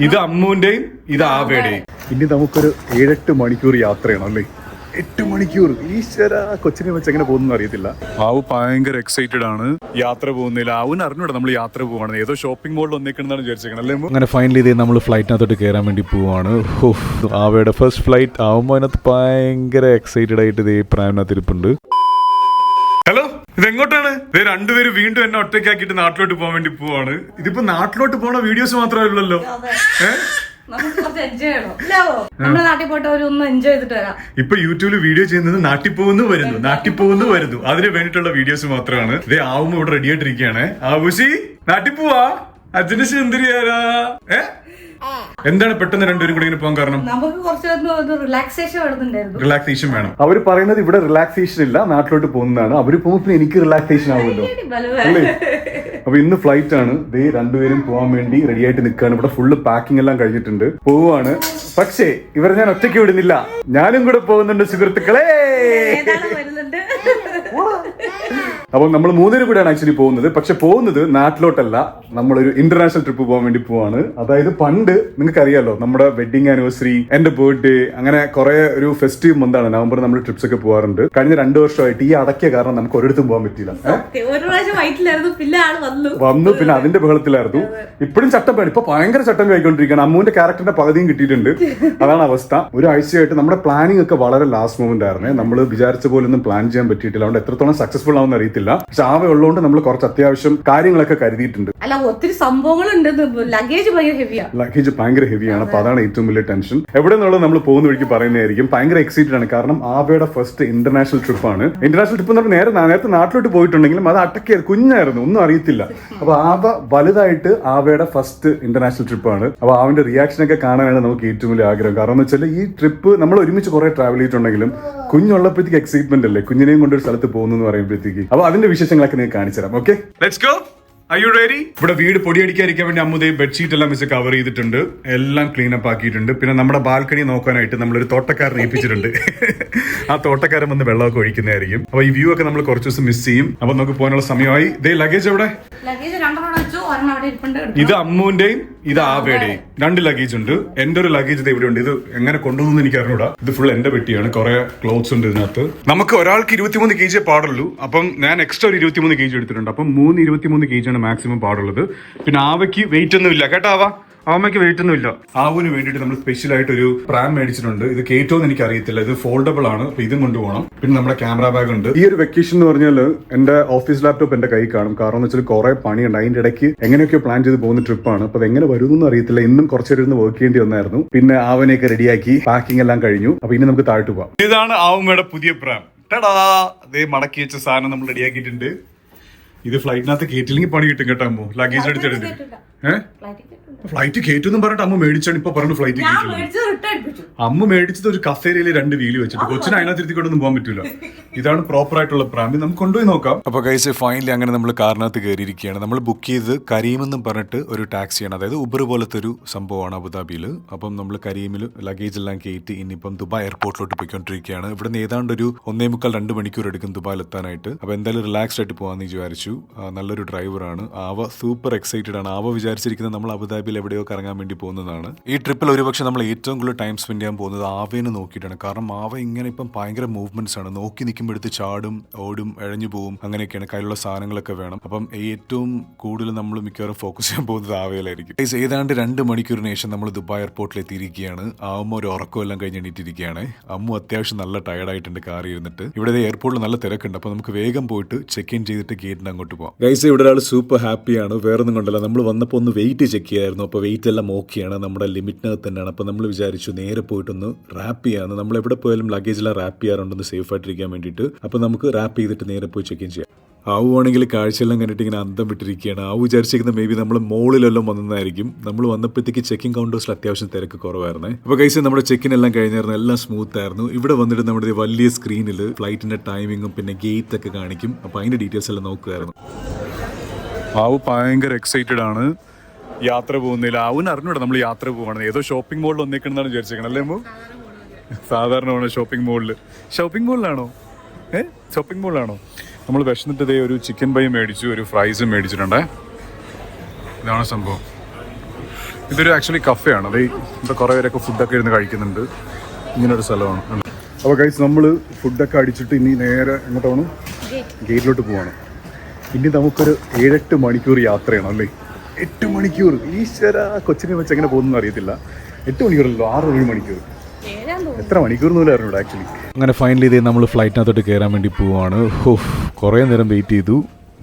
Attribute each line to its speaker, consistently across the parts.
Speaker 1: ഇത് അമ്മുവിന്റെയും ഇത് ആവയുടെയും. ഇനി നമുക്കൊരു 7-8 മണിക്കൂർ യാത്രയാണ് അല്ലേ? 8 മണിക്കൂർ. ഈശ്വര, കൊച്ചിനെ വെച്ച് എങ്ങനെ പോകുന്നു അറിയത്തില്ല. ആവ് ഭയങ്കര എക്സൈറ്റഡ് ആണ്. യാത്ര പോകുന്നില്ല. അവന് അറിഞ്ഞൂടാ നമ്മൾ യാത്ര പോവാണ്. ഏതോ ഷോപ്പിംഗ് മോളിൽ വന്നേക്കണെന്നാണ് വിചാരിച്ചേക്കണം അല്ലേ? അങ്ങനെ ഫൈനലി ഇതേ നമ്മൾ ഫ്ലൈറ്റിനകത്തോട്ട് കയറാൻ വേണ്ടി പോവാണ്. ആവയുടെ ഫസ്റ്റ് ഫ്ലൈറ്റ് ആവുമ്പോൾ അതിനകത്ത് ഭയങ്കര എക്സൈറ്റഡ് ആയിട്ട് ഇതേ പ്രായത്തിനകത്ത് ഇരിപ്പുണ്ട്. ഹലോ, ഇതെങ്ങോട്ടാണ്? രണ്ടുപേരും വീണ്ടും എന്നെ ഒറ്റയ്ക്കാക്കിയിട്ട് നാട്ടിലോട്ട് പോകാൻ വേണ്ടി പോവാണ്. ഇതിപ്പോ നാട്ടിലോട്ട് പോണ വീഡിയോസ് മാത്രമല്ലല്ലോ. ഇപ്പൊ യൂട്യൂബിൽ വീഡിയോ ചെയ്യുന്നത് നാട്ടിൽ പോകുന്നു വരുന്നു അതിന് വേണ്ടിട്ടുള്ള വീഡിയോസ് മാത്രമാണ്. ഇതേ ആവുമ്പോ ഇവിടെ റെഡി ആയിട്ടിരിക്കുകയാണ്. ആവുശി നാട്ടിൽ പോവാ, അച്ഛന് സുന്ദരിയാരാ. എന്താണ് പെട്ടെന്ന് രണ്ടുപേരും കൂടി ഇങ്ങനെ പോകാൻ കാരണം?
Speaker 2: നമുക്ക് കുറച്ച്
Speaker 1: റിലാക്സേഷൻ വേണം. അവർ പറയുന്നത് ഇവിടെ റിലാക്സേഷൻ ഇല്ല, നാട്ടിലോട്ട് പോകുന്നതാണ്. അവര് പോകുമ്പോൾ എനിക്ക് റിലാക്സേഷൻ ആവുമല്ലോ അല്ലേ? അപ്പൊ ഇന്ന് ഫ്ലൈറ്റ് ആണ്. ദേ രണ്ടുപേരും പോകാൻ വേണ്ടി റെഡി ആയിട്ട് നിൽക്കുകയാണ്. ഇവിടെ ഫുള്ള് പാക്കിംഗ് എല്ലാം കഴിഞ്ഞിട്ടുണ്ട്, പോവാണ്. പക്ഷേ ഇവരെ ഞാൻ ഒറ്റയ്ക്ക് വിടുന്നില്ല, ഞാനും കൂടെ പോകുന്നുണ്ട് സുഹൃത്തുക്കളെ. അപ്പൊ നമ്മൾ 3 പേരും കൂടെയാണ് ആക്ച്വലി പോകുന്നത്. പക്ഷെ പോകുന്നത് നാട്ടിലോട്ടല്ല, നമ്മളൊരു ഇന്റർനാഷണൽ ട്രിപ്പ് പോകാൻ വേണ്ടി പോവാണ്. അതായത് പണ്ട് നിങ്ങൾക്ക് അറിയാലോ, നമ്മുടെ വെഡിങ് ആനിവേഴ്സറി, എന്റെ ബർത്ത്ഡേ, അങ്ങനെ കുറെ ഒരു ഫെസ്റ്റീവ് മന്താണ് നവംബർ നമ്മൾ ട്രിപ്സ് ഒക്കെ പോകാറുണ്ട്. കഴിഞ്ഞ 2 വർഷമായിട്ട് ഈ അടക്കിയ കാരണം നമുക്ക് ഒരിടത്തും പോകാൻ പറ്റില്ല. വന്നു പിന്നെ അതിന്റെ ബഹളത്തിലായിരുന്നു. ഇപ്പോഴും ചട്ടം വേണം. ഇപ്പൊ ഭയങ്കര ചട്ടം കഴിക്കൊണ്ടിരിക്കുകയാണ്. അമ്മുവിന്റെ ക്യാരക്ടറിന്റെ പകുതിയും കിട്ടിയിട്ടുണ്ട്. അതാണ് അവസ്ഥ. ഒരാഴ്ചയായിട്ട് നമ്മുടെ പ്ലാനിങ് ഒക്കെ വളരെ ലാസ്റ്റ് മൊമെന്റ് ആയിരുന്നേ. നമ്മൾ വിചാരിച്ച പോലെ ഒന്നും പ്ലാൻ ചെയ്യാൻ പറ്റിയിട്ടില്ല. അതുകൊണ്ട് എത്രത്തോളം സക്സസ്ഫുൾ ആവുമെന്ന് അറിയത്തില്ല. പക്ഷെ ആവ ഉള്ളതുകൊണ്ട് നമ്മൾ കുറച്ച് അത്യാവശ്യം കാര്യങ്ങളൊക്കെ കരുതിയിട്ടുണ്ട്.
Speaker 2: അല്ല, ഒത്തിരി സംഭവങ്ങളുണ്ട്. ലഗേജ്
Speaker 1: ഭയങ്കര ഹെവിയാണ്. അപ്പൊ അതാണ് ഏറ്റവും വലിയ ടെൻഷൻ. എവിടെ നിന്നുള്ളത് നമ്മൾ പോകുന്ന വഴിക്ക് പറയുന്നതായിരിക്കും. ഭയങ്കര എക്സൈറ്റഡ് ആണ്. കാരണം ആവയുടെ ഫസ്റ്റ് ഇന്റർനാഷണൽ ട്രിപ്പാണ്. ഇന്റർനാഷണൽ ട്രിപ്പ് എന്ന് പറഞ്ഞാൽ നേരത്തെ നാട്ടിലോട്ട് പോയിട്ടുണ്ടെങ്കിലും അത് അടക്കിയത് കുഞ്ഞായിരുന്നു, ഒന്നും അറിയത്തില്ല. അപ്പൊ ആവ വലുതായിട്ട് ആവയുടെ ഫസ്റ്റ് ഇന്റർനാഷണൽ ട്രിപ്പാണ്. അപ്പൊ ആവിന്റെ റിയാക്ഷൻ ഒക്കെ കാണാനാണ് നമുക്ക് ഏറ്റവും വലിയ ആഗ്രഹം. കാരണം എന്ന് വെച്ചാൽ ഈ ട്രിപ്പ് നമ്മൾ ഒരുമിച്ച് കുറെ ട്രാവൽ ചെയ്തിട്ടുണ്ടെങ്കിലും കുഞ്ഞുള്ളപ്പോഴത്തേക്ക് എക്സൈറ്റ്മെന്റ് അല്ലേ, കുഞ്ഞിനെയും കൊണ്ട് ഒരു സ്ഥലത്ത് പോകുന്നു എന്ന് പറയുമ്പോഴത്തേക്ക്. അപ്പൊ അതിന്റെ വിശേഷങ്ങളൊക്കെ നിങ്ങൾക്ക് കാണിച്ചു തരാം. Okay, let's go. Are you ready? ഇവിടെ വീട് പൊടിയടിക്കാതിരിക്കാൻ വേണ്ടി അമ്മുദേ ബെഡ്ഷീറ്റ് എല്ലാം വെച്ച് കവർ ചെയ്തിട്ടുണ്ട്, എല്ലാം ക്ലീൻ അപ്പ് ആക്കിയിട്ടുണ്ട്. പിന്നെ നമ്മുടെ ബാൽക്കണി നോക്കാനായിട്ട് നമ്മളൊരു തോട്ടക്കാരനെ ഏൽപ്പിച്ചിട്ടുണ്ട്. ആ തോട്ടക്കാരൻ വന്ന് വെള്ളമൊക്കെ ഒഴിക്കുന്നതായിരിക്കും. അപ്പൊ ഈ വ്യൂ ഒക്കെ നമ്മൾ കുറച്ച് ദിവസം മിസ് ചെയ്യും. അപ്പൊ നമുക്ക് പോകാനുള്ള സമയമായി. ഇതേ ലഗേജ് എവിടെ? ഇത് അമ്മുവിന്റെയും ഇത് ആവയുടെയും 2 ലഗേജ് ഉണ്ട്. എന്റെ ഒരു ലഗേജ് ഇത് ഇവിടെ ഉണ്ട്. ഇത് എങ്ങനെ കൊണ്ടുപോകുന്നു എനിക്ക് അറിഞ്ഞൂടാ. ഇത് ഫുൾ എന്റെ പെട്ടിയാണ്. കുറെ ക്ലോത്ത്സ് ഉണ്ട് ഇതിനകത്ത്. നമുക്ക് ഒരാൾക്ക് 23 kg പാടുള്ളൂ. അപ്പം ഞാൻ എക്സ്ട്രാ ഒരു 23 kg എടുത്തിട്ടുണ്ട്. അപ്പം 23 kg മാക്സിമം പാടുള്ളത്. പിന്നെ ആവയ്ക്ക് വെയിറ്റ് ഒന്നും ഇല്ല കേട്ടോ. ആവയ്ക്ക് വെയിറ്റ് ഒന്നും ഇല്ല. ആവിന് വേണ്ടിയിട്ട് നമ്മൾ സ്പെഷ്യൽ ആയിട്ട് ഒരു പ്രാം മേടിച്ചിട്ടുണ്ട്. ഇത് കേറ്റോന്ന് എനിക്ക് അറിയത്തില്ല. ഇത് ഫോൾഡബിൾ ആണ്. അപ്പൊ ഇതും കൊണ്ടുപോകണം. പിന്നെ നമ്മുടെ ക്യാമറ ബാഗ് ഉണ്ട്. ഈ ഒരു വെക്കേഷൻ എന്ന് പറഞ്ഞാൽ എന്റെ ഓഫീസ് ലാപ്ടോപ്പ് എന്റെ കൈ കാണും. കാരണം എന്ന് വെച്ചാൽ കുറെ പണിയുണ്ട്. അതിന്റെ ഇടയ്ക്ക് എങ്ങനെയൊക്കെ പ്ലാൻ ചെയ്ത് പോകുന്ന ട്രിപ്പാണ്. അപ്പൊ അത് എങ്ങനെ വരുമെന്ന് അറിയത്തില്ല. ഇന്നും കുറച്ചേരം വർക്ക് ചെയ്യേണ്ടി വന്നായിരുന്നു. പിന്നെ ആവനെയൊക്കെ റെഡിയാക്കി പാക്കിംഗ് എല്ലാം കഴിഞ്ഞു. അപ്പൊ ഇനി നമുക്ക് താഴ്ത്തു പോവാം. ഇതാണ് ആവുമ്മയുടെ പുതിയ പ്രാം. അതേ മടക്കി വെച്ച സാധനം നമ്മൾ റെഡിയാക്കിയിട്ടുണ്ട്. ഇത് ഫ്ലൈറ്റിനകത്ത് കയറ്റില്ലെങ്കിൽ പണി കിട്ടും കേട്ടോ. അമ്മു ലഗേജ് എടുത്തിട്ടുണ്ട്. ഫ്ലൈറ്റ് കയറ്റൊന്നും പറഞ്ഞിട്ട് അമ്മ മേടിച്ചാണ് ഇപ്പൊ പറഞ്ഞു ഫ്ലൈറ്റ് കയറ്റുന്നത്. അമ്മ മേടിച്ചത് ഒരു കസേരയിൽ 2 വീല് വെച്ചിട്ട്. കൊച്ചിനെ അതിനകത്ത് ഇരുത്തിക്കൊണ്ടൊന്നും പോകാൻ പറ്റില്ല. ഇതാണ് പ്രോപ്പർ ആയിട്ടുള്ള പ്രാമ്പ്. നമുക്ക് കൊണ്ടുപോയി നോക്കാം. അപ്പൊ ഗൈസ് ഫൈനലി അങ്ങനെ നമ്മൾ കാറിനകത്ത് കയറിയിരിക്കുകയാണ്. നമ്മൾ ബുക്ക് ചെയ്ത് കരീമെന്നും പറഞ്ഞിട്ട് ഒരു ടാക്സിയാണ്. അതായത് ഉബർ പോലത്തെ ഒരു സംഭവമാണ് അബുദാബിയിൽ. അപ്പം നമ്മൾ കരീമിൽ ലഗേജ് എല്ലാം കയറ്റി ഇനിയിപ്പം ദുബായ് എയർപോർട്ടിലോട്ട് പോയിക്കൊണ്ടിരിക്കുകയാണ്. ഇവിടുന്ന് ഏതാണ്ട് ഒരു 1.25-2 മണിക്കൂർ എടുക്കും ദുബായിൽ എത്താനായിട്ട്. അപ്പൊ എന്തായാലും റിലാക്സ്ഡ് ആയിട്ട് പോകാമെന്ന് വിചാരിച്ചു. നല്ലൊരു ഡ്രൈവറാണ്. ആവ സൂപ്പർ എക്സൈറ്റഡ് ആണ്. ആവ വിചാരിച്ചിരിക്കുന്നത് നമ്മൾ അബുദാബിയിൽ എവിടെയോ കറങ്ങാൻ വേണ്ടി പോകുന്നതാണ്. ഈ ട്രിപ്പിൽ ഒരുപക്ഷെ നമ്മൾ ഏറ്റവും കൂടുതൽ ടൈം സ്പെൻഡ് ചെയ്യാൻ പോകുന്നത് ആവേനെ നോക്കിയിട്ടാണ്. കാരണം ആവ ഇങ്ങനെ ഇപ്പം ഭയങ്കര മൂവ്മെന്റ്സ് ആണ്. നോക്കി നിൽക്കുമ്പോഴത്ത് ചാടും, ഓടും, എഴഞ്ഞു പോവും. അങ്ങനെയൊക്കെയാണ്. കയ്യിലുള്ള സാധനങ്ങളൊക്കെ വേണം. അപ്പം ഏറ്റവും കൂടുതൽ നമ്മൾ മിക്കവാറും ഫോക്കസ് ചെയ്യാൻ പോകുന്നത് ആവയിലായിരിക്കും. ഏതാണ്ട് 2 മണിക്കൂറിന് ശേഷം നമ്മൾ ദുബായ് എയർപോർട്ടിൽ എത്തിയിരിക്കുകയാണ്. ആവുമ്പോൾ ഒരു ഉറക്കം എല്ലാം കഴിഞ്ഞ് എണീറ്റിരിക്കുകയാണ്. അമ്മു അത്യാവശ്യം നല്ല ടയർഡായിട്ടുണ്ട് കാറിൽ ഇരുന്നിട്ട്. ഇവിടെ എയർപോർട്ടിൽ നല്ല തിരക്കുണ്ട്. അപ്പൊ നമുക്ക് വേഗം പോയിട്ട് ചെക്ക് ഇൻ ചെയ്തിട്ട് ഗേറ്റിന് അങ്ങോട്ട് പോകാം. ഗൈസ് ഇവിടെ ഒരാൾ സൂപ്പർ ഹാപ്പിയാണ്. വേറൊന്നും കൊണ്ടല്ല, നമ്മൾ വന്നപ്പോൾ ഒന്ന് വെയിറ്റ് ചെക്ക് ചെയ്യായിരുന്നു. അപ്പോൾ വെയിറ്റ് എല്ലാം ഓക്കെയാണ്, നമ്മുടെ ലിമിറ്റിനകത്ത് തന്നെയാണ്. അപ്പോൾ നമ്മൾ വിചാരിച്ചു നേരെ പോയിട്ടൊന്ന് റാപ്പ് ചെയ്യാമെന്ന്. നമ്മൾ എവിടെ പോയാലും ലഗേജെല്ലാം റാപ്പ് ചെയ്യാറുണ്ടെന്ന് സേഫ് ആയിട്ടിരിക്കാൻ വേണ്ടിയിട്ട്. അപ്പോൾ നമുക്ക് റാപ്പ് ചെയ്തിട്ട് നേരെ പോയി ചെക്ക് ഇൻ ചെയ്യാം. ആവുകയാണെങ്കിൽ കാഴ്ചയെല്ലാം കണ്ടിട്ട് ഇങ്ങനെ അന്തം വിട്ടിരിക്കുകയാണ്. ആവ് വിചാരിച്ചിരിക്കുന്നത് മേ ബി നമ്മൾ മോളിലെല്ലാം വന്നതായിരിക്കും. നമ്മൾ വന്നപ്പോഴത്തേക്ക് ചെക്കിംഗ് കൗണ്ടേഴ്സിൽ അത്യാവശ്യം തിരക്ക് കുറവായിരുന്നേ. അപ്പോൾ കഴിച്ച് നമ്മുടെ ചെക്കിൻ എല്ലാം കഴിഞ്ഞായിരുന്നു. എല്ലാം സ്മൂത്ത് ആയിരുന്നു. ഇവിടെ വന്നിട്ട് നമ്മുടെ വലിയ സ്ക്രീനിൽ ഫ്ലൈറ്റിന്റെ ടൈമിങ്ങും പിന്നെ ഗേറ്റ് ഒക്കെ കാണിക്കും. അപ്പോൾ അതിന്റെ ഡീറ്റെയിൽസ് എല്ലാം നോക്കുമായിരുന്നു. ആവ് ഭയങ്കര എക്സൈറ്റഡ് ആണ്. യാത്ര പോകുന്നില്ല. ആവിന് അറിഞ്ഞൂടാ നമ്മൾ യാത്ര പോവാണ്. ഏതോ ഷോപ്പിംഗ് മോളിൽ വന്നേക്കണെന്നാണ് വിചാരിച്ചേക്കണം അല്ലേ അമ്മു? സാധാരണ ഷോപ്പിംഗ് മോളിലാണോ? ഷോപ്പിംഗ് മോളിലാണോ? നമ്മൾ വിശന്നിട്ട് ഒരു ചിക്കൻ പൈ മേടിച്ചു, ഒരു ഫ്രൈസും മേടിച്ചിട്ടുണ്ടേ. ഇതാണ് സംഭവം. ഇതൊരു ആക്ച്വലി കഫേയാണ്. അത് ഇവിടെ കുറേ പേരൊക്കെ ഫുഡൊക്കെ ഇരുന്ന് കഴിക്കുന്നുണ്ട്. ഇങ്ങനൊരു സ്ഥലമാണ്. അപ്പോൾ ഗൈസ് നമ്മൾ ഫുഡൊക്കെ അടിച്ചിട്ട് ഇനി നേരെ എങ്ങോട്ടാണ്? ഗേറ്റിലോട്ട് പോവാണ്. ഇനി നമുക്കൊരു 7-8 മണിക്കൂർ യാത്രയാണ് അല്ലേ? 8 മണിക്കൂർ. ഈശ്വര, കൊച്ചിനെ വെച്ച് എങ്ങനെ പോകുന്നു അറിയത്തില്ല. 8 മണിക്കൂറല്ലോ, 6-7 മണിക്കൂർ. എത്ര മണിക്കൂർ എന്നൂല അറിഞ്ഞൂടെ ആക്ച്വലി. അങ്ങനെ ഫൈനലി ഇതേ നമ്മൾ ഫ്ലൈറ്റിനകത്തോട്ട് കയറാൻ വേണ്ടി പോവാണ്. കുറേ നേരം വെയിറ്റ് ചെയ്തു.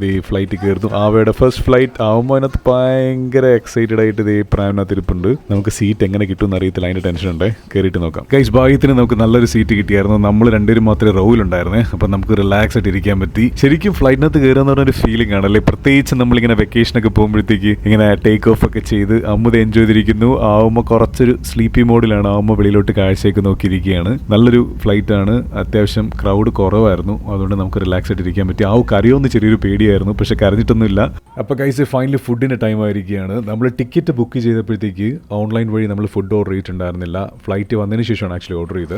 Speaker 1: ഈ ഫ്ലൈറ്റ് കയറുന്നു. ആവയുടെ ഫസ്റ്റ് ഫ്ലൈറ്റ് ആവുമ്പോൾ അതിനകത്ത് ഭയങ്കര എക്സൈറ്റഡ് ആയിട്ട് ഇതേ പ്രായത്തിനകത്ത് ഇരിപ്പുണ്ട്. നമുക്ക് സീറ്റ് എങ്ങനെ കിട്ടുമെന്ന് അറിയത്തില്ല, അതിൻ്റെ ടെൻഷൻ ഉണ്ടേ. കയറിയിട്ട് നോക്കാം. ഗൈസ്, ഭാഗ്യത്തിന് നമുക്ക് നല്ലൊരു സീറ്റ് കിട്ടിയായിരുന്നു. നമ്മൾ രണ്ടുപേരും മാത്രമേ റോയിലുണ്ടായിരുന്നേ. അപ്പം നമുക്ക് റിലാക്സ് ആയിട്ട് ഇരിക്കാൻ പറ്റി. ശരിക്കും ഫ്ലൈറ്റിനകത്ത് കയറുക എന്ന് പറഞ്ഞൊരു ഫീലിംഗ് ആണല്ലേ. പ്രത്യേകിച്ച് നമ്മളിങ്ങനെ വെക്കേഷനൊക്കെ പോകുമ്പോഴത്തേക്ക് ഇങ്ങനെ ടേക്ക് ഓഫ് ഒക്കെ ചെയ്ത് അമ്മത് എൻജോയ് ചെയ്തിരിക്കുന്നു. ആവുമ്പോൾ കുറച്ചൊരു സ്ലീപ്പി മോഡിലാണ്. ആവുമ്പോൾ വെളിയിലോട്ട് കാഴ്ചയൊക്കെ നോക്കിയിരിക്കുകയാണ്. നല്ലൊരു ഫ്ലൈറ്റ് ആണ്. അത്യാവശ്യം ക്രൗഡ് കുറവായിരുന്നു. അതുകൊണ്ട് നമുക്ക് റിലാക്സ് ആയിട്ട് ഇരിക്കാൻ പറ്റി. കരയോന്ന് ചെറിയൊരു പേടിയായിരുന്നു, പക്ഷെ കരഞ്ഞിട്ടൊന്നുമില്ല. അപ്പോൾ ഗൈസ് ഫൈനലി ഫുഡിൻ്റെ ടൈം ആയിരിക്കുകയാണ്. നമ്മൾ ടിക്കറ്റ് ബുക്ക് ചെയ്തപ്പോഴത്തേക്ക് ഓൺലൈൻ വഴി നമ്മൾ ഫുഡ് ഓർഡർ ചെയ്തിട്ടുണ്ടായിരുന്നില്ല. ഫ്ലൈറ്റ് വന്നതിന് ശേഷമാണ് ആക്ച്വലി ഓർഡർ ചെയ്ത്.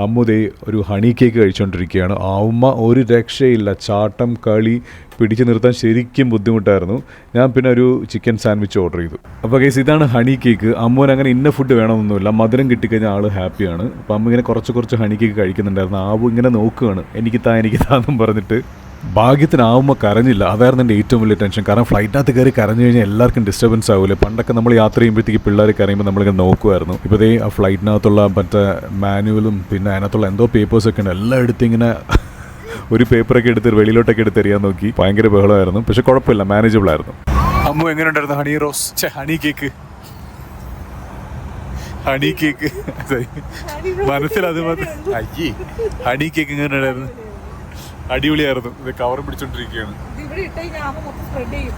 Speaker 1: അമ്മുദേ ഒരു ഹണി കേക്ക് കഴിച്ചുകൊണ്ടിരിക്കുകയാണ്. അമ്മ ഒരു രക്ഷയില്ല. ചാട്ടം കളി പിടിച്ചു നിർത്താൻ ശരിക്കും ബുദ്ധിമുട്ടായിരുന്നു. ഞാൻ പിന്നെ ഒരു ചിക്കൻ സാൻഡ്വിച്ച് ഓർഡർ ചെയ്തു. അപ്പോൾ ഗൈസ് ഇതാണ് ഹണി കേക്ക്. അമ്മൂന് അങ്ങനെ ഇന്ന ഫുഡ് വേണമെന്നൊന്നുമില്ല. മധുരം കിട്ടിക്കഴിഞ്ഞാൽ ആൾ ഹാപ്പിയാണ്. അപ്പോൾ അമ്മ ഇങ്ങനെ കുറച്ച് ഹണി കേക്ക് കഴിക്കുന്നുണ്ടായിരുന്നു. ആവും ഇങ്ങനെ നോക്കുകയാണ്, എനിക്ക് താന്നും പറഞ്ഞിട്ട്. ഭാഗ്യത്തിനാവുമ്പോൾ കരഞ്ഞില്ല. അതായിരുന്നു എൻ്റെ ഏറ്റവും വലിയ ടെൻഷൻ. കാരണം ഫ്ലൈറ്റിനകത്ത് കയറി കരഞ്ഞു കഴിഞ്ഞാൽ എല്ലാവർക്കും ഡിസ്റ്റർബൻസ് ആവില്ലേ. പണ്ടൊക്കെ നമ്മൾ യാത്ര ചെയ്യുമ്പോഴത്തേക്ക് പിള്ളേർ കരയുമ്പോൾ നമ്മളിങ്ങനെ നോക്കുമായിരുന്നു. ഇപ്പോൾ ഇതേ ആ ഫ്ലൈറ്റിനകത്തുള്ള മറ്റേ മാനുവലും പിന്നെ അതിനകത്തുള്ള എന്തോ പേപ്പേഴ്സൊക്കെ ഉണ്ട്. എല്ലാം എടുത്ത് ഇങ്ങനെ ഒരു പേപ്പറൊക്കെ എടുത്ത് വെളിയിലോട്ടൊക്കെ എടുത്ത് എറിയാൻ നോക്കി. ഭയങ്കര ബഹളമായിരുന്നു, പക്ഷെ കുഴപ്പമില്ല, മാനേജബിൾ ആയിരുന്നു. അമ്മു എങ്ങനെ ഉണ്ടായിരുന്നു ഹണി റോസ്? ഹണി കേക്ക് മനസ്സിലത് അയ്യേ. ഹണി കേക്ക് എങ്ങനെ ഉണ്ടായിരുന്നു? അടിപൊളിയായിരുന്നു. ഇത് കവർ പിടിച്ചോണ്ടിരിക്കുകയാണ്.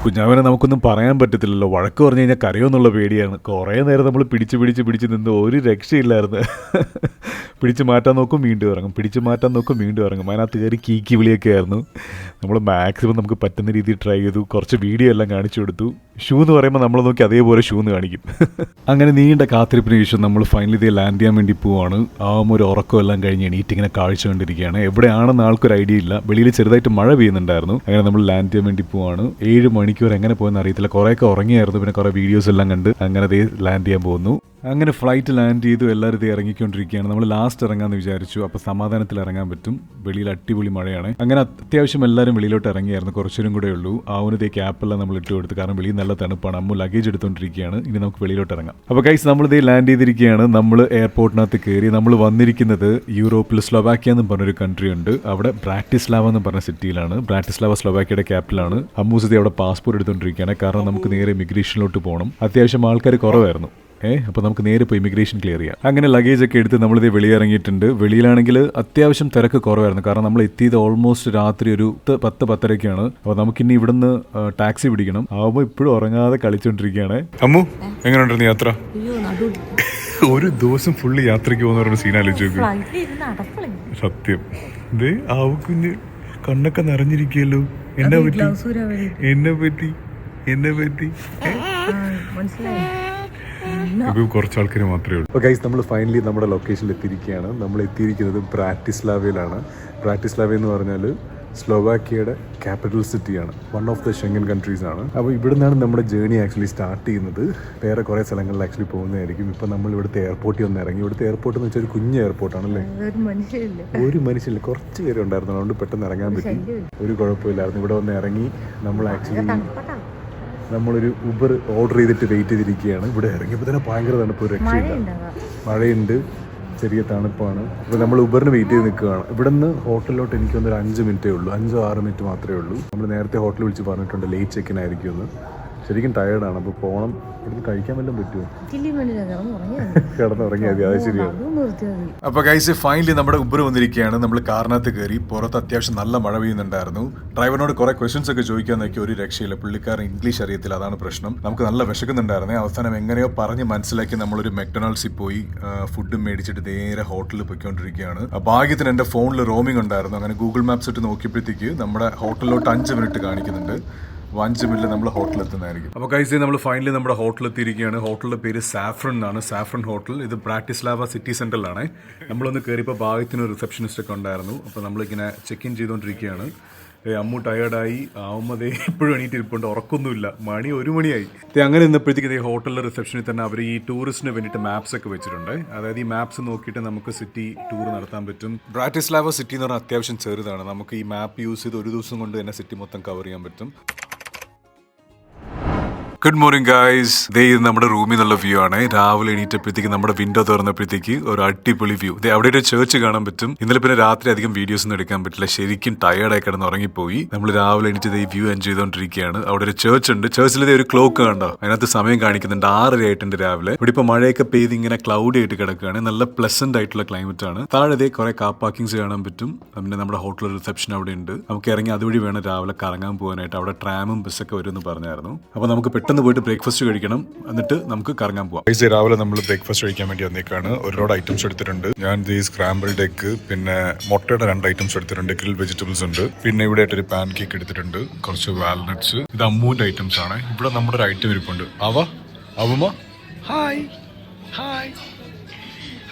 Speaker 1: കുഞ്ഞാവനെ നമുക്കൊന്നും പറയാൻ പറ്റത്തില്ലല്ലോ. വഴക്ക് പറഞ്ഞു കഴിഞ്ഞാൽ കരയോന്നുള്ള പേടിയാണ്. കുറേ നേരം നമ്മൾ പിടിച്ച് നിന്ന് ഒരു രക്ഷയില്ലായിരുന്നു. പിടിച്ച് മാറ്റാൻ നോക്കും, വീണ്ടും ഇറങ്ങും. പിടിച്ച് മാറ്റാൻ നോക്കും, വീണ്ടും ഇറങ്ങും. അതിനകത്ത് കയറി കീക്കി വിളിയൊക്കെ ആയിരുന്നു. നമ്മൾ മാക്സിമം നമുക്ക് പറ്റുന്ന രീതിയിൽ ട്രൈ ചെയ്തു. കുറച്ച് വീഡിയോ എല്ലാം കാണിച്ചു കൊടുത്തു. ഷൂ എന്ന് പറയുമ്പോൾ നമ്മൾ നോക്കി അതേപോലെ ഷൂ എന്ന് കാണിക്കും. അങ്ങനെ നീണ്ട കാത്തിരിപ്പിന് ശേഷം നമ്മൾ ഫൈനലി ഇതേ ലാൻഡ് ചെയ്യാൻ വേണ്ടി പോവാണ്. ഒരു ഉറക്കം എല്ലാം കഴിഞ്ഞ് എണീറ്റ് ഇങ്ങനെ കാഴ്ച കണ്ടിരിക്കുകയാണ്. എവിടെയാണെന്ന് ആൾക്കൊരു ഐഡിയ ഇല്ല. വെളിയിൽ ചെറുതായിട്ട് മഴ പെയ്യുന്നുണ്ടായിരുന്നു. അങ്ങനെ നമ്മൾ ലാൻഡ് ചെയ്യാൻ വേണ്ടി പോവാണ്. 7 മണിക്കൂർ എങ്ങനെ പോയെന്ന് അറിയത്തില്ല. കുറേയൊക്കെ ഉറങ്ങിയായിരുന്നു. പിന്നെ കുറേ വീഡിയോസ് എല്ലാം കണ്ട് അങ്ങനെ അതേ ലാൻഡ് ചെയ്യാൻ പോകുന്നു. അങ്ങനെ ഫ്ലൈറ്റ് ലാൻഡ് ചെയ്തു. എല്ലാവരും ഇത് ഇറങ്ങിക്കൊണ്ടിരിക്കുകയാണ്. നമ്മൾ ലാസ്റ്റ് ഇറങ്ങാമെന്ന് വിചാരിച്ചു. അപ്പോൾ സമാധാനത്തിൽ ഇറങ്ങാൻ പറ്റും. വെളിയിൽ അടിപൊളി മഴയാണ്. അങ്ങനെ അത്യാവശ്യം എല്ലാവരും വെളിയിലോട്ട് ഇറങ്ങിയായിരുന്നു. കുറച്ചേരും കൂടെ ഉള്ളൂ. ആവുന്നതേ ക്യാപ്പെല്ലാം നമ്മൾ ഇട്ട് കൊടുത്തു. കാരണം വെളിയിൽ നല്ല തണുപ്പാണ്. അമ്മ ലഗേജ് എടുത്തുകൊണ്ടിരിക്കുകയാണ്. ഇനി നമുക്ക് വെളിയിലോട്ട് ഇറങ്ങാം. അപ്പോൾ ഗൈസ് നമ്മളിതേ ലാൻഡ് ചെയ്തിരിക്കുകയാണ്. നമ്മൾ എയർപോർട്ടിനകത്ത് കയറി. നമ്മൾ വന്നിരിക്കുന്നത് യൂറോപ്പിൽ സ്ലൊവാക്യ എന്ന് പറഞ്ഞൊരു കൺട്രി ഉണ്ട്. അവിടെ ബ്രാറ്റിസ്ലാവ എന്ന് പറഞ്ഞ സിറ്റിയിലാണ്. ബ്രാറ്റിസ്ലാവ സ്ലൊവാക്യയുടെ ക്യാപിറ്റലാണ്. അമ്മൂസതി അവിടെ പാസ്പോർട്ട് എടുത്തുകൊണ്ടിരിക്കുകയാണ്. കാരണം നമുക്ക് നേരെ ഇമിഗ്രേഷനിലോട്ട് പോകണം. അത്യാവശ്യം ആൾക്കാർ കുറവായിരുന്നു. അപ്പോൾ നമുക്ക് നേരെ പോയി ഇമിഗ്രേഷൻ ക്ലിയർ ചെയ്യാം. അങ്ങനെ ലഗേജ് ഒക്കെ എടുത്ത് നമ്മളിത് വെളിയിറങ്ങിയിട്ടുണ്ട്. വെളിയിലാണെങ്കിൽ അത്യാവശ്യം തിരക്ക് കുറവായിരുന്നു. കാരണം നമ്മൾ എത്തിയത് ഓൾമോസ്റ്റ് രാത്രി ഒരു 10-10:30 അപ്പോൾ നമുക്കിനി ഇവിടുന്ന് ടാക്സി പിടിക്കണം. ആവുമ്പോൾ ഇപ്പോഴും ഉറങ്ങാതെ കളിച്ചോണ്ടിരിക്കുകയാണ്. അമ്മു എങ്ങനെയുണ്ടായിരുന്നു യാത്ര? ഒരു ദിവസം ഫുള്ള് യാത്രയ്ക്ക് പോകുന്ന സീൻ ആലോചിച്ചു. സത്യം ഇതേ ആവു കുഞ്ഞ് കണ്ണൊക്കെ നിറഞ്ഞിരിക്കുകയല്ലോ. എന്നെ പറ്റി ഇപ്പോൾ കുറച്ച് ആൾക്കാർ മാത്രമേ ഉള്ളൂ. അപ്പോൾ ഗൈസ് നമ്മൾ ഫൈനലി നമ്മുടെ ലൊക്കേഷനിൽ എത്തിയിരിക്കുകയാണ്. നമ്മൾ എത്തിയിരിക്കുന്നത് ബ്രാറ്റിസ്ലാവയിലാണ്. ബ്രാറ്റിസ്ലാവ എന്ന് പറഞ്ഞാൽ സ്ലൊവാക്യയുടെ ക്യാപിറ്റൽ സിറ്റിയാണ്. One of the Schengen countries ആണ്. അപ്പോൾ ഇവിടെ നിന്നാണ് നമ്മുടെ ജേർണി ആക്ച്വലി സ്റ്റാർട്ട് ചെയ്യുന്നത്. വേറെ കുറേ സ്ഥലങ്ങളിൽ ആക്ച്വലി പോകുന്നതായിരിക്കും. ഇപ്പം നമ്മൾ ഇവിടുത്തെ എയർപോർട്ടിൽ ഒന്ന് ഇറങ്ങി. ഇവിടുത്തെ എയർപോർട്ട് എന്ന് വെച്ചാൽ ഒരു കുഞ്ഞ് എയർപോർട്ടാണല്ലേ. ഒരു മനുഷ്യനില്ല, കുറച്ച് പേരുണ്ടായിരുന്നു. അതുകൊണ്ട് പെട്ടെന്ന് ഇറങ്ങാൻ പറ്റി. ഒരു കുഴപ്പമില്ലായിരുന്നു. ഇവിടെ വന്ന് ഇറങ്ങി നമ്മൾ ആക്ച്വലി നമ്മളൊരു ഉബർ ഓർഡർ ചെയ്തിട്ട് വെയിറ്റ് ചെയ്തിരിക്കുകയാണ്. ഇവിടെ ഇറങ്ങിയപ്പോൾ തന്നെ ഭയങ്കര തണുപ്പ്, ഒരു രക്ഷയില്ല. മഴയുണ്ട്, ചെറിയ തണുപ്പാണ്. അപ്പോൾ നമ്മൾ ഉബറിന് വെയിറ്റ് ചെയ്ത് നിൽക്കുകയാണ്. ഇവിടെ നിന്ന് ഹോട്ടലിലോട്ട് എനിക്കൊന്നൊരു 5 മിനിറ്റേ ഉള്ളൂ. 5-6 മിനിറ്റ് മാത്രമേ ഉള്ളൂ. നമ്മൾ നേരത്തെ ഹോട്ടലിൽ വിളിച്ച് പറഞ്ഞിട്ടുണ്ട് ലേറ്റ് ചെക്കിൻ ആയിരിക്കും എന്ന്. ശരിക്കും ടയേർഡാണ്. അപ്പോൾ പോകണം. ഇവിടുന്ന് കഴിക്കാൻ വല്ലതും പറ്റുമോ? കിടന്നുറങ്ങിയാൽ മതി. അത് ശരിയാണ്. അപ്പോൾ ഗൈസ് ഫൈനലി നമ്മുടെ ഉബർ വന്നിരിക്കുകയാണ്. നമ്മൾ കാറിനകത്ത് കയറി. പുറത്ത് അത്യാവശ്യം നല്ല മഴ പെയ്യുന്നുണ്ടായിരുന്നു. ഡ്രൈവറിനോട് കുറേ ക്വസ്റ്റ്യൻസ് ഒക്കെ ചോദിക്കാൻ നോക്കി. ഒരു രക്ഷയില്ല. പുള്ളിക്കാരൻ ഇംഗ്ലീഷ് അറിയത്തില്ല. അതാണ് പ്രശ്നം. നമുക്ക് നല്ല വിശക്കുന്നുണ്ടായിരുന്നേ. അവസാനം എങ്ങനെയോ പറഞ്ഞ് മനസ്സിലാക്കി നമ്മളൊരു മെക്ഡൊണാൾഡ്സിൽ പോയി ഫുഡ് മേടിച്ചിട്ട് നേരെ ഹോട്ടലിൽ പോയിക്കൊണ്ടിരിക്കുകയാണ്. ഭാഗ്യത്തിന് എൻ്റെ ഫോണിൽ റോമിംഗ് ഉണ്ടായിരുന്നു. അങ്ങനെ ഗൂഗിൾ മാപ്സ് ഇട്ട് നോക്കിയപ്പോഴത്തേക്ക് നമ്മുടെ ഹോട്ടലിലോട്ട് 5 മിനിറ്റ് കാണിക്കുന്നുണ്ട്. 5 മിനിറ്റ് നമ്മൾ ഹോട്ടലിൽ എത്തുന്നതായിരിക്കും. അപ്പോൾ ഗൈസ് നമ്മൾ ഫൈനലി നമ്മുടെ ഹോട്ടലിൽ എത്തിയിരിക്കുകയാണ്. ഹോട്ടലിൻ്റെ പേര് സാഫ്രൺ എന്നാണ്. Saffron hotel. ഇത് ബ്രാറ്റിസ്ലാവ സിറ്റി സെൻറ്ററിലാണ്. നമ്മളൊന്ന് കയറിയപ്പോൾ ഭാഗ്യത്തിന് റിസപ്ഷനിസ്റ്റ് ഒക്കെ ഉണ്ടായിരുന്നു. അപ്പോൾ നമ്മളിങ്ങനെ ചെക്ക് ഇൻ ചെയ്തുകൊണ്ടിരിക്കുകയാണ്. അമ്മു ടയേർഡായി ആവുമ്പതേ ഇപ്പോഴും എണീറ്റിരിപ്പുണ്ട്, ഉറക്കൊന്നുമില്ല. മണി 1 മണിയായി. അങ്ങനെ ഇന്നപ്പോഴത്തേക്ക് ഹോട്ടലിലെ റിസപ്ഷനിൽ തന്നെ അവർ ഈ ടൂറിസ്റ്റിന് വേണ്ടിയിട്ട് മാപ്സ് ഒക്കെ വെച്ചിട്ടുണ്ട്. അതായത് ഈ മാപ്സ് നോക്കിയിട്ട് നമുക്ക് സിറ്റി ടൂർ നടത്താൻ പറ്റും. ബ്രാറ്റിസ്ലാവ സിറ്റി എന്ന് പറഞ്ഞാൽ അത്യാവശ്യം ചെറുതാണ്. നമുക്ക് ഈ മാപ്പ് യൂസ് ചെയ്ത് ഒരു ദിവസം കൊണ്ട് തന്നെ സിറ്റി മൊത്തം കവർ ചെയ്യാൻ പറ്റും. Good morning guys. ദേ ഇത് നമ്മുടെ റൂമിൽ നിന്നുള്ള വ്യൂ ആണ്. രാവിലെ എണീറ്റപ്പോഴത്തേക്ക് നമ്മുടെ വിൻഡോ തുറന്നപ്പോഴത്തേക്ക് ഒരു അടിപൊളി വ്യൂ. അവിടെ ഒരു ചേർച്ച് കാണാൻ പറ്റും. ഇന്നലെ പിന്നെ രാത്രി അധികം വീഡിയോസ് ഒന്നും എടുക്കാൻ പറ്റില്ല, ശരിക്കും ടയേർഡായി കിടന്ന് ഉറങ്ങിപ്പോയി. നമ്മൾ രാവിലെ എണീറ്റ് ഈ വ്യൂ എൻജോയ് ചെയ്തുകൊണ്ടിരിക്കുകയാണ്. അവിടെ ഒരു ചേർച്ച് ഉണ്ട്. ചേർച്ചിൽ ഒരു ക്ലോക്ക് കണ്ടോ, അതിനകത്ത് സമയം കാണിക്കുന്നുണ്ട്. 6:30 ആയിട്ടുണ്ട് രാവിലെ. ഇവിടെ ഇപ്പൊ മഴയൊക്കെ പെയ്ത് ഇങ്ങനെ ക്ലൗഡി ആയിട്ട് കിടക്കുകയാണ്. നല്ല പ്ലസന്റ് ആയിട്ടുള്ള ക്ലൈമറ്റ് ആണ്. താഴെ കുറെ കാർ പാർക്കിങ്സ് കാണാൻ പറ്റും. പിന്നെ നമ്മുടെ ഹോട്ടൽ റിസപ്ഷൻ അവിടെ ഉണ്ട്. നമുക്ക് ഇറങ്ങി അതുവഴി വേണം രാവിലെ കറങ്ങാൻ പോകാനായിട്ട്. അവിടെ ട്രാമും ബസ്സൊക്കെ വരുമെന്ന് പറഞ്ഞായിരുന്നു. അപ്പൊ നമുക്ക് പെട്ടെന്ന് പോയിട്ട് ബ്രേക്ക്ഫാസ്റ്റ് കഴിക്കണം, എന്നിട്ട് നമുക്ക് കറങ്ങാൻ പോവാം. രാവിലെ നമ്മൾ ബ്രേക്ക്ഫാസ്റ്റ് കഴിക്കാൻ വേണ്ടി വന്നേക്കാണ്. ഒരുപാട് ഐറ്റംസ് എടുത്തിട്ടുണ്ട്. ഞാൻ സ്ക്രാമ്പിൾഡ് എഗ്, പിന്നെ മുട്ടയുടെ 2 ഐറ്റംസ് എടുത്തിട്ടുണ്ട്. ഗ്രിൽ വെജിറ്റബിൾസ് ഉണ്ട്. പിന്നെ ഇവിടെ ആയിട്ടൊരു പാൻ കേക്ക് എടുത്തിട്ടുണ്ട്, കുറച്ച് വാൽനട്ട്സ്. ഇത് അമ്മൂന്റെ ഐറ്റംസ് ആണ്. ഇവിടെ നമ്മുടെ ഒരു ഐറ്റം ഇരിപ്പുണ്ട്. അവമ്മ ഹായ് ഹായ്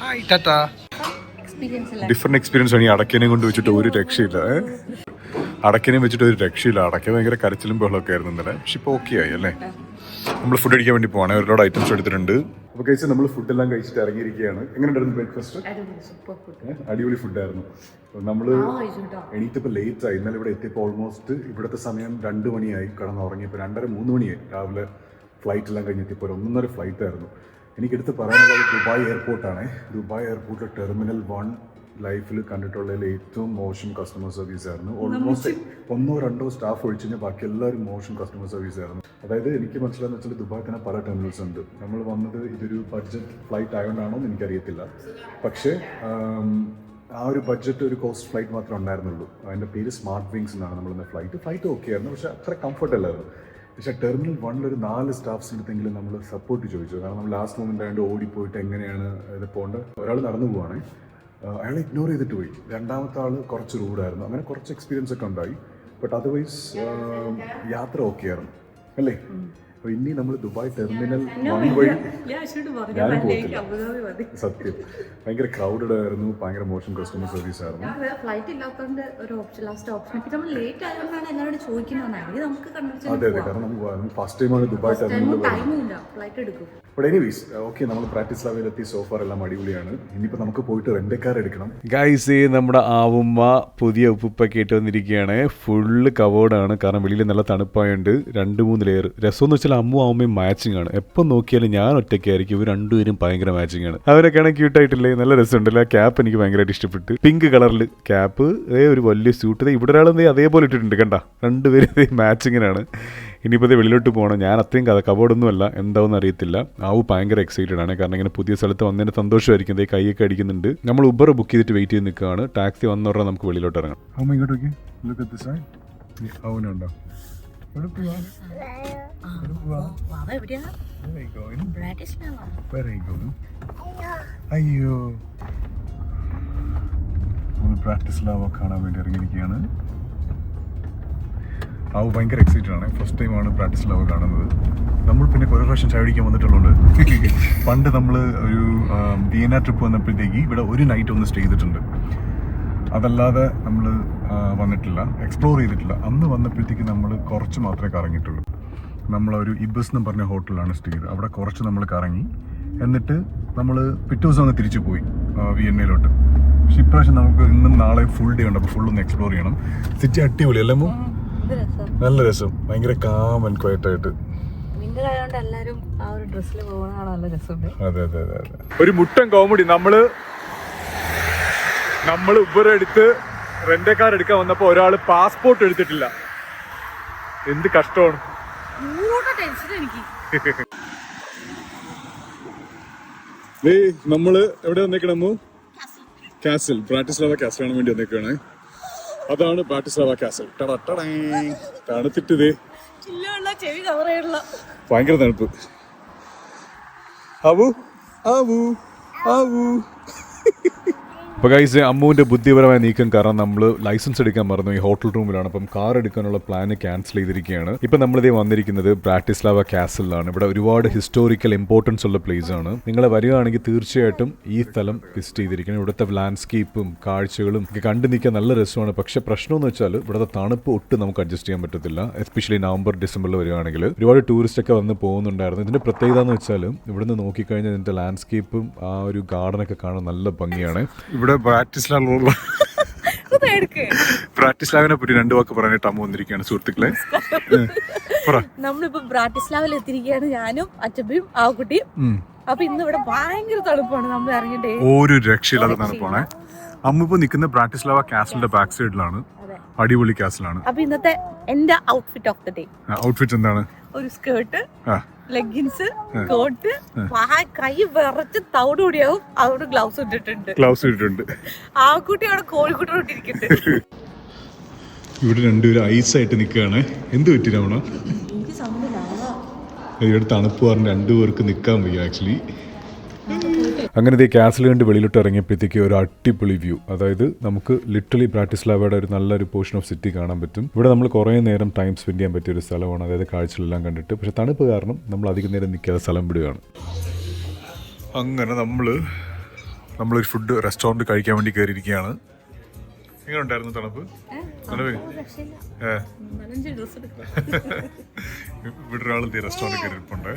Speaker 1: ഹായ് ടാറ്റാ. ഡിഫറെന്റ് എക്സ്പീരിയൻസ് ആണ്. ഈ അടക്കനെ കൊണ്ട് വെച്ചിട്ട് ഒരു രക്ഷയില്ല. അടക്കനെ വെച്ചിട്ട് ഒരു രക്ഷയില്ല. അടക്ക ഭയങ്കര കരച്ചിലും ബഹളമൊക്കെ ആയിരുന്നു ഇന്നലെ. പക്ഷെ ഇപ്പോൾ ഓക്കെ ആയി അല്ലേ. നമ്മൾ ഫുഡ് കഴിക്കാൻ വേണ്ടി പോവാണ്. ഒരുപാട് ഐറ്റംസ് എടുത്തിട്ടുണ്ട്. അപ്പോൾ കഴിച്ച് നമ്മൾ ഫുഡെല്ലാം കഴിച്ചിട്ട് ഇറങ്ങിയിരിക്കുകയാണ്. എങ്ങനെയുണ്ടായിരുന്നു ബ്രേക്ക്ഫാസ്റ്റ്? അടിപൊളി ഫുഡായിരുന്നു. നമ്മൾ എണീറ്റപ്പോൾ ലേറ്റ് ആയി. ഇന്നലെ ഇവിടെ എത്തിയപ്പോൾ ഓൾമോസ്റ്റ് ഇവിടുത്തെ സമയം 2 മണിയായി. കിടന്നുറങ്ങിയപ്പോൾ 2:30-3 മണിയായി. രാവിലെ ഫ്ലൈറ്റ് എല്ലാം കഴിഞ്ഞെത്തിയപ്പോൾ 1:30 ഫ്ലൈറ്റ് ആയിരുന്നു. എനിക്കെടുത്ത് പറയാനുള്ളത് ദുബായ് എയർപോർട്ടാണ്. ദുബായ് എയർപോർട്ട് ടെർമിനൽ 1 ലൈഫിൽ കണ്ടിട്ടുള്ളതിൽ ഏറ്റവും മോശം കസ്റ്റമർ സർവീസ് ആയിരുന്നു. ഓൾമോസ്റ്റ് 1-2 സ്റ്റാഫ് ഒഴിച്ചു കഴിഞ്ഞാൽ ബാക്കി എല്ലാവരും മോശം കസ്റ്റമർ സർവീസ് ആയിരുന്നു. അതായത് എനിക്ക് മനസ്സിലായെന്ന് വെച്ചാൽ ദുബായ് തന്നെ പല ടെർമിനൽസ് ഉണ്ട്. നമ്മൾ വന്നത് ഇതൊരു ബഡ്ജറ്റ് ഫ്ലൈറ്റ് ആയതുകൊണ്ടാണോ എന്ന് എനിക്കറിയത്തില്ല. പക്ഷേ ആ ഒരു ബഡ്ജറ്റ് ഒരു കോസ്റ്റ് ഫ്ലൈറ്റ് മാത്രമേ ഉണ്ടായിരുന്നുള്ളൂ. അതിൻ്റെ പേര് സ്മാർട്ട് വിങ്സ് എന്നാണ് നമ്മളിന്ന് ഫ്ലൈറ്റ് ഓക്കെ ആയിരുന്നു, പക്ഷേ അത്ര കംഫർട്ട് അല്ലായിരുന്നു. പക്ഷേ ടെർമിനൽ 1 ഒരു 4 സ്റ്റാഫ്സിൻ്റെ അടുത്തെങ്കിലും നമ്മൾ സപ്പോർട്ട് ചോദിച്ചു. കാരണം നമ്മൾ ലാസ്റ്റ് മൊമെൻ്റ് ആയതുകൊണ്ട് ഓടിപ്പോയിട്ട് എങ്ങനെയാണ് ഇത് പോകേണ്ടത്. ഒരാൾ നടന്നു പോവാണ്, അയാൾ ഇഗ്നോർ ചെയ്തിട്ട് പോയി. രണ്ടാമത്തെ ആൾ കുറച്ച് റൂഡായിരുന്നു. അങ്ങനെ കുറച്ച് എക്സ്പീരിയൻസ് ഒക്കെ ഉണ്ടായി. ബട്ട് അതർവൈസ് യാത്ര ഓക്കെ ആയിരുന്നു അല്ലേ. അപ്പോൾ ഇനി നമ്മൾ ദുബായ് ടെർമിനൽ 1 വഴി ഞാനും പോകത്തില്ല. സത്യം ഭയങ്കര ക്രൗഡഡ് ആയിരുന്നു, ഭയങ്കര മോശം കസ്റ്റമർ സർവീസ് ആയിരുന്നു.
Speaker 2: ഫ്ലൈറ്റ് ഇല്ലാത്തതുകൊണ്ട് ഒരു ലാസ്റ്റ് ഓപ്ഷൻ. ഇപ്പം നമ്മൾ ലേറ്റ് ആയതുകൊണ്ടാണ് എല്ലാവരോടും ചോദിക്കുന്നതാണ്. നമുക്ക്
Speaker 1: അതെ കാരണം നമുക്ക് ഫസ്റ്റ് ടൈമാണ് ദുബായ് ടെർമിനൽ.
Speaker 2: ഫ്ലൈറ്റ് എടുക്കും.
Speaker 1: ബട്ട് എനിവേസ് ഓക്കെ, നമ്മൾ ബ്രാറ്റിസ്ലാവയിലെത്തി. സോഫാർ എല്ലാം അടിപൊളിയാണ്. ഇനിയിപ്പോൾ നമുക്ക് പോയിട്ട് റെന്റ് കാർ എടുക്കണം. ഗൈസ്, നമ്മുടെ ആവുമ്മ പുതിയ ഉപ്പൊക്കെ ഇട്ട് വന്നിരിക്കുകയാണ്. ഫുള്ള് കവേർഡാണ്, കാരണം വെളിയിൽ നല്ല തണുപ്പായുണ്ട്. 2-3 ലെയർ. രസം എന്ന് വെച്ചാൽ അമ്മു ആവുമ്മയും മാച്ചിങ് ആണ്. എപ്പം നോക്കിയാലും ഞാൻ ഒറ്റയ്ക്കായിരിക്കും, ഇവർ രണ്ടുപേരും ഭയങ്കര മാച്ചിങ് ആണ്. അവരൊക്കെയാണ് ക്യൂട്ടായിട്ടില്ലേ, നല്ല രസമുണ്ടല്ലേ. ആ ക്യാപ്പ് എനിക്ക് ഭയങ്കരമായിട്ട് ഇഷ്ടപ്പെട്ടു. പിങ്ക് കളറിൽ ക്യാപ്പ്, ഒരു വലിയ സ്യൂട്ട്. ഇവിടെ ഒരാൾ അതേപോലെ ഇട്ടിട്ടുണ്ട്, കണ്ട. രണ്ടുപേരും മാച്ചിങ്ങിനാണ്. ഇനിയിപ്പോൾ വെളിയിലോട്ട് പോകണം. ഞാൻ അത്രയും കബോർഡൊന്നും അല്ല, എന്താവെന്ന് അറിയത്തില്ല. ആവു ഭയങ്കര എക്സൈറ്റഡ് ആണ്, കാരണം ഇങ്ങനെ പുതിയ സ്ഥലത്ത് വന്നതിന് സന്തോഷമായിരിക്കും. കൈയൊക്കെ അടിക്കുന്നുണ്ട്. നമ്മൾ ഉബർ ബുക്ക് ചെയ്തിട്ട് വെയിറ്റ് ചെയ്ത് നിൽക്കുകയാണ്. ടാക്സി വന്ന ഉടനെ നമുക്ക് വെളിയിലോട്ട് ഇറങ്ങാം. അവനുണ്ടോ? അയ്യോ, ബ്രാറ്റിസ്ലാവ കാണാൻ വേണ്ടി ഇറങ്ങിയിരിക്കുകയാണ്. ആവ് ഭയങ്കര എക്സൈറ്റഡ് ആണ്. ഫസ്റ്റ് ടൈമാണ് ബ്രാറ്റിസ്ലാവ കാണുന്നത്. നമ്മൾ പിന്നെ കുറേ പ്രാവശ്യം ചായ കുടിക്കാൻ വന്നിട്ടുള്ളത്. പണ്ട് നമ്മൾ ഒരു വിയന്ന ട്രിപ്പ് വന്നപ്പോഴത്തേക്ക് ഇവിടെ ഒരു നൈറ്റ് ഒന്ന് സ്റ്റേ ചെയ്തിട്ടുണ്ട്. അതല്ലാതെ നമ്മൾ വന്നിട്ടില്ല, എക്സ്പ്ലോർ ചെയ്തിട്ടില്ല. അന്ന് വന്നപ്പോഴത്തേക്ക് നമ്മൾ കുറച്ച് മാത്രമേ കറങ്ങിയിട്ടുള്ളൂ. നമ്മളൊരു ഇബസ് എന്ന് പറഞ്ഞ ഹോട്ടലിലാണ് സ്റ്റേ ചെയ്തത്. അവിടെ കുറച്ച് നമ്മൾ കറങ്ങി, എന്നിട്ട് നമ്മൾ പിറ്റേ ദിവസം അങ്ങ് തിരിച്ചു പോയി വിയന്നയിലോട്ട്. പക്ഷെ ഇപ്രാവശ്യം നമുക്ക് ഇന്നും നാളെ ഫുൾ ഡേ ഉണ്ട്. അപ്പോൾ ഫുള്ളൊന്ന് എക്സ്പ്ലോർ ചെയ്യണം. സിറ്റി അടിപൊളി അല്ലേ? നല്ല രസം, ഭയങ്കര കാം ആൻഡ് ക്വയറ്റ് ആയിട്ട്. അതെ അതെ അതെ അതെ. ഒരു മുട്ടൻ കോമഡി. നമ്മൾ ഉബർ എടുത്ത് റെന്റ് കാർ എടുക്കാൻ വന്നപ്പോ ഒരാള് പാസ്പോർട്ട് എടുത്തിട്ടില്ല. എന്ത് കഷ്ടമാണ്. നമ്മള് എവിടെ വന്നേക്കണമോ? കാസിൽ, ബ്രാറ്റിസ്ലാവ കാസിൽ കാണാൻ വേണ്ടി വന്നേക്കാണ്. അതാണ് ബ്രാറ്റിസ്ലാവ കാസിൽ. തണുത്തിട്ട് ഭയങ്കര തണുപ്പ്. ആവു ആവു ആവു അപ്പോൾ ഗൈസ് അമ്മുവിൻ്റെ ബുദ്ധിപരമായ നീക്കം കാരണം നമ്മൾ ലൈസൻസ് എടുക്കാൻ മറന്നു ഈ ഹോട്ടൽ റൂമിലാണ്. അപ്പം കാർ എടുക്കാനുള്ള പ്ലാന് ക്യാൻസൽ ചെയ്തിരിക്കുകയാണ്. ഇപ്പം നമ്മളിതേ വന്നിരിക്കുന്നത് ബ്രാറ്റിസ്ലാവ കാസലിലാണ്. ഇവിടെ ഒരുപാട് ഹിസ്റ്റോറിക്കൽ ഇമ്പോർട്ടൻസ് ഉള്ള പ്ലേസ് ആണ്. നിങ്ങൾ വരികയാണെങ്കിൽ തീർച്ചയായിട്ടും ഈ സ്ഥലം വിസിറ്റ് ചെയ്തിരിക്കണം. ഇവിടുത്തെ ലാൻഡ്സ്കേപ്പും കാഴ്ചകളും ഒക്കെ കണ്ടു നിൽക്കാൻ നല്ല രസമാണ്. പക്ഷേ പ്രശ്നമെന്ന് വെച്ചാൽ ഇവിടുത്തെ തണുപ്പ് ഒട്ടും നമുക്ക് അഡ്ജസ്റ്റ് ചെയ്യാൻ പറ്റത്തില്ല. എസ്പെഷ്യലി നവംബർ ഡിസംബറിൽ വരികയാണെങ്കിൽ ഒരുപാട് ടൂറിസ്റ്റ് ഒക്കെ വന്ന് പോകുന്നുണ്ടായിരുന്നു. ഇതിൻ്റെ പ്രത്യേകത എന്ന് വെച്ചാൽ ഇവിടുന്ന് നോക്കിക്കഴിഞ്ഞാൽ ഇതിൻ്റെ ലാൻഡ്സ്കേപ്പും ആ ഒരു ഗാർഡനൊക്കെ കാണാൻ നല്ല ഭംഗിയാണ്. ഇവിടെ ബ്രാറ്റിസ്ലാവിനെ പറ്റി 2 വാക്ക് പറയാനായിട്ട് അമ്മ വന്നിരിക്കുകയാണ്. സുഹൃത്തുക്കളെ,
Speaker 2: നമ്മളിപ്പോ ബ്രാറ്റിസ്ലാവിൽ എത്തിയിരിക്കുകയാണ്, ഞാനും അച്ഛനും ആവുകുട്ടിയും. അപ്പൊ ഇന്ന് ഇവിടെ ഭയങ്കര തണുപ്പാണ്. നമ്മൾ ഇറങ്ങിട്ടേ ഒരു
Speaker 1: രക്ഷയില്ലാത്ത തണുപ്പാണ്. അമ്മ ഇപ്പൊ നിൽക്കുന്ന ബ്രാറ്റിസ്ലാവ കാസലിന്റെ ബാക്ക് സൈഡിലാണ്. അടിപൊളി കാസലാണ്.
Speaker 2: അപ്പൊ ഇന്നത്തെ എന്റെ outfit of the day.
Speaker 1: Outfit എന്താണ്?
Speaker 2: ഒരു സ്കേർട്ട്, ലെഗിൻസ്, കോട്ട്, കൈ വിറച്ച് തവിട് കൂടിയാവും. അവിടെ ഗ്ലൗസ് ഇട്ടിട്ടുണ്ട്. ആ കുട്ടി അവിടെ കോഴിക്കുട്ടിരിക്കുന്നുണ്ട്.
Speaker 1: ഇവിടെ രണ്ടുപേരും ഐസായിട്ട് നിൽക്കുകയാണ്. എന്ത് പറ്റിയിട്ടാവണോ? ഇവിടെ തണുപ്പ് പറഞ്ഞ് 2 പേർക്ക് നിൽക്കാൻ വയ്യ ആക്ച്വലി. അങ്ങനെ ഈ കാസിൽ കണ്ട് വെളിയിലോട്ട് ഇറങ്ങിയപ്പോഴത്തേക്ക് ഒരു അടിപൊളി വ്യൂ. അതായത് നമുക്ക് ലിറ്ററലി ബ്രാറ്റിസ്ലാവയുടെ ഒരു നല്ലൊരു പോർഷൻ ഓഫ് സിറ്റി കാണാൻ പറ്റും. ഇവിടെ നമ്മൾ കുറേ നേരം ടൈം സ്പെൻഡ് ചെയ്യാൻ പറ്റിയ ഒരു സ്ഥലമാണ്. അതായത് കാഴ്ചകളെല്ലാം കണ്ടിട്ട്. പക്ഷെ തണുപ്പ് കാരണം നമ്മൾ അധികം നേരം നിൽക്കാതെ സ്ഥലം വിടുകയാണ്. അങ്ങനെ നമ്മളൊരു ഫുഡ് റെസ്റ്റോറൻറ്റ് കഴിക്കാൻ വേണ്ടി കയറിയിരിക്കുകയാണ്. എങ്ങനെ ഉണ്ടായിരുന്നു തണുപ്പ്? ഇവിടെ ഒരാൾ റെസ്റ്റോറൻറ്റ് കയറിയിട്ടുണ്ട്.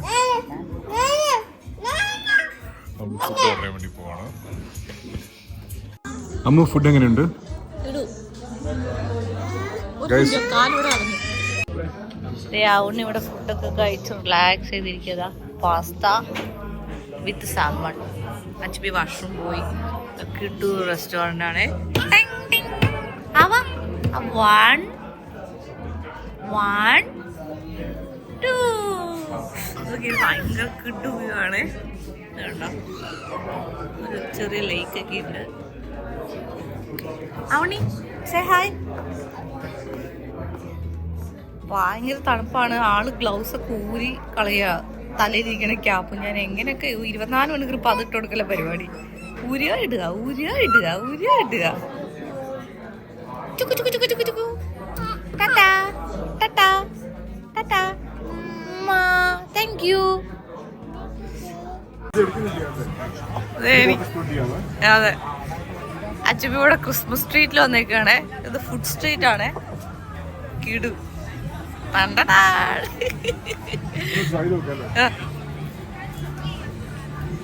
Speaker 1: ഫുഡ് ഓർഡർ ചെയ്യാൻ വേണ്ടി പോവാണ്. അമ്മ ഫുഡ് എങ്ങനെയുണ്ട്?
Speaker 2: ഇവിടെ ഫുഡൊക്കെ കഴിച്ച് റിലാക്സ് ചെയ്തിരിക്കുക. പാസ്ത വിത്ത് സാൽമൺ. അച്ഛബി വാഷ്റൂം പോയി. കിട്ടു റെസ്റ്റോറൻ്റ് ആണ്. ഭയങ്കര കിട്ടു വ്യൂ ആണ്. ഒരു ചെറിയ ലേക്ക് ഒക്കെ ഉണ്ട്. Avani say hi. ഭയങ്കര തണുപ്പാണ്. ആള് ഗ്ലൗസ് ഒക്കെ ഊരി കളയുക. തലയിലിരിക്കണ ക്യാപ്പ് ഞാൻ എങ്ങനെയൊക്കെ 24 മണിക്കൂർ പതിട്ട് കൊടുക്കല പരിപാടി. ഊരിയ ഇടുക. ചുക്കു ചുക്കു ചുക്കു ചുക്കു ചുക്കു. ടാറ്റാ ടാറ്റാ ടാറ്റാ. Thank you. അതെ, അച്ഛൻ ഇവിടെ ക്രിസ്മസ് സ്ട്രീറ്റിൽ വന്നേക്കാണ്. ഇത് ഫുഡ് സ്ട്രീറ്റ് ആണ്. കിടു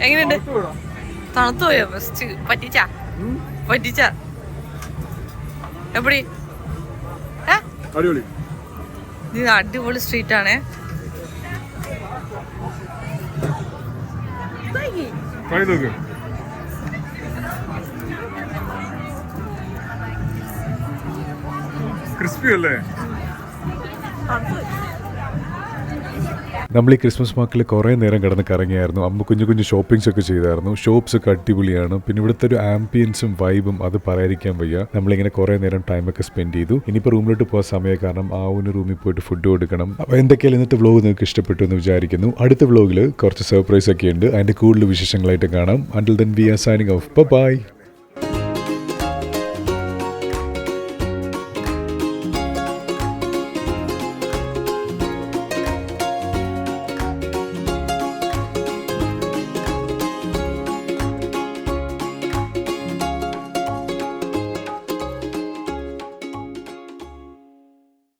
Speaker 2: എങ്ങനെയുണ്ട്? തണുത്തു പോയോ? ബെസ്റ്റ്. പറ്റിച്ച എപ്പടി? ഇത് അടിപൊളി സ്ട്രീറ്റ് ആണ്.
Speaker 1: ക്രിസ്പി അല്ലേ? നമ്മൾ ഈ ക്രിസ്മസ് മാർക്കറ്റിൽ കുറേ നേരം കിടന്ന് കറങ്ങിയായിരുന്നു. അമ്മ കുഞ്ഞു കുഞ്ഞു ഷോപ്പിംഗ്സ് ഒക്കെ ചെയ്തായിരുന്നു. ഷോപ്സ് ഒക്കെ അടിപൊളിയാണ്. പിന്നെ ഇവിടുത്തെ ഒരു ആംബിയൻസും വൈബും അത് പറയാതിരിക്കാൻ വയ്യ. നമ്മളിങ്ങനെ കുറേ നേരം ടൈമൊക്കെ സ്പെൻഡ് ചെയ്തു. ഇനിയിപ്പോൾ റൂമിലോട്ട് പോകാൻ സമയം കാരണം ആ ഒരു റൂമിൽ പോയിട്ട് ഫുഡ് കൊടുക്കണം. അപ്പോൾ എന്തൊക്കെയാലും ഇന്നത്തെ വ്ലോഗ് നിങ്ങൾക്ക് ഇഷ്ടപ്പെട്ടു എന്ന് വിചാരിക്കുന്നു. അടുത്ത വ്ലോഗിൽ കുറച്ച് സർപ്രൈസ് ഒക്കെ ഉണ്ട്. അതിൻ്റെ കൂടുതൽ വിശേഷങ്ങളായിട്ട് കാണാം. Until then we are signing off. By.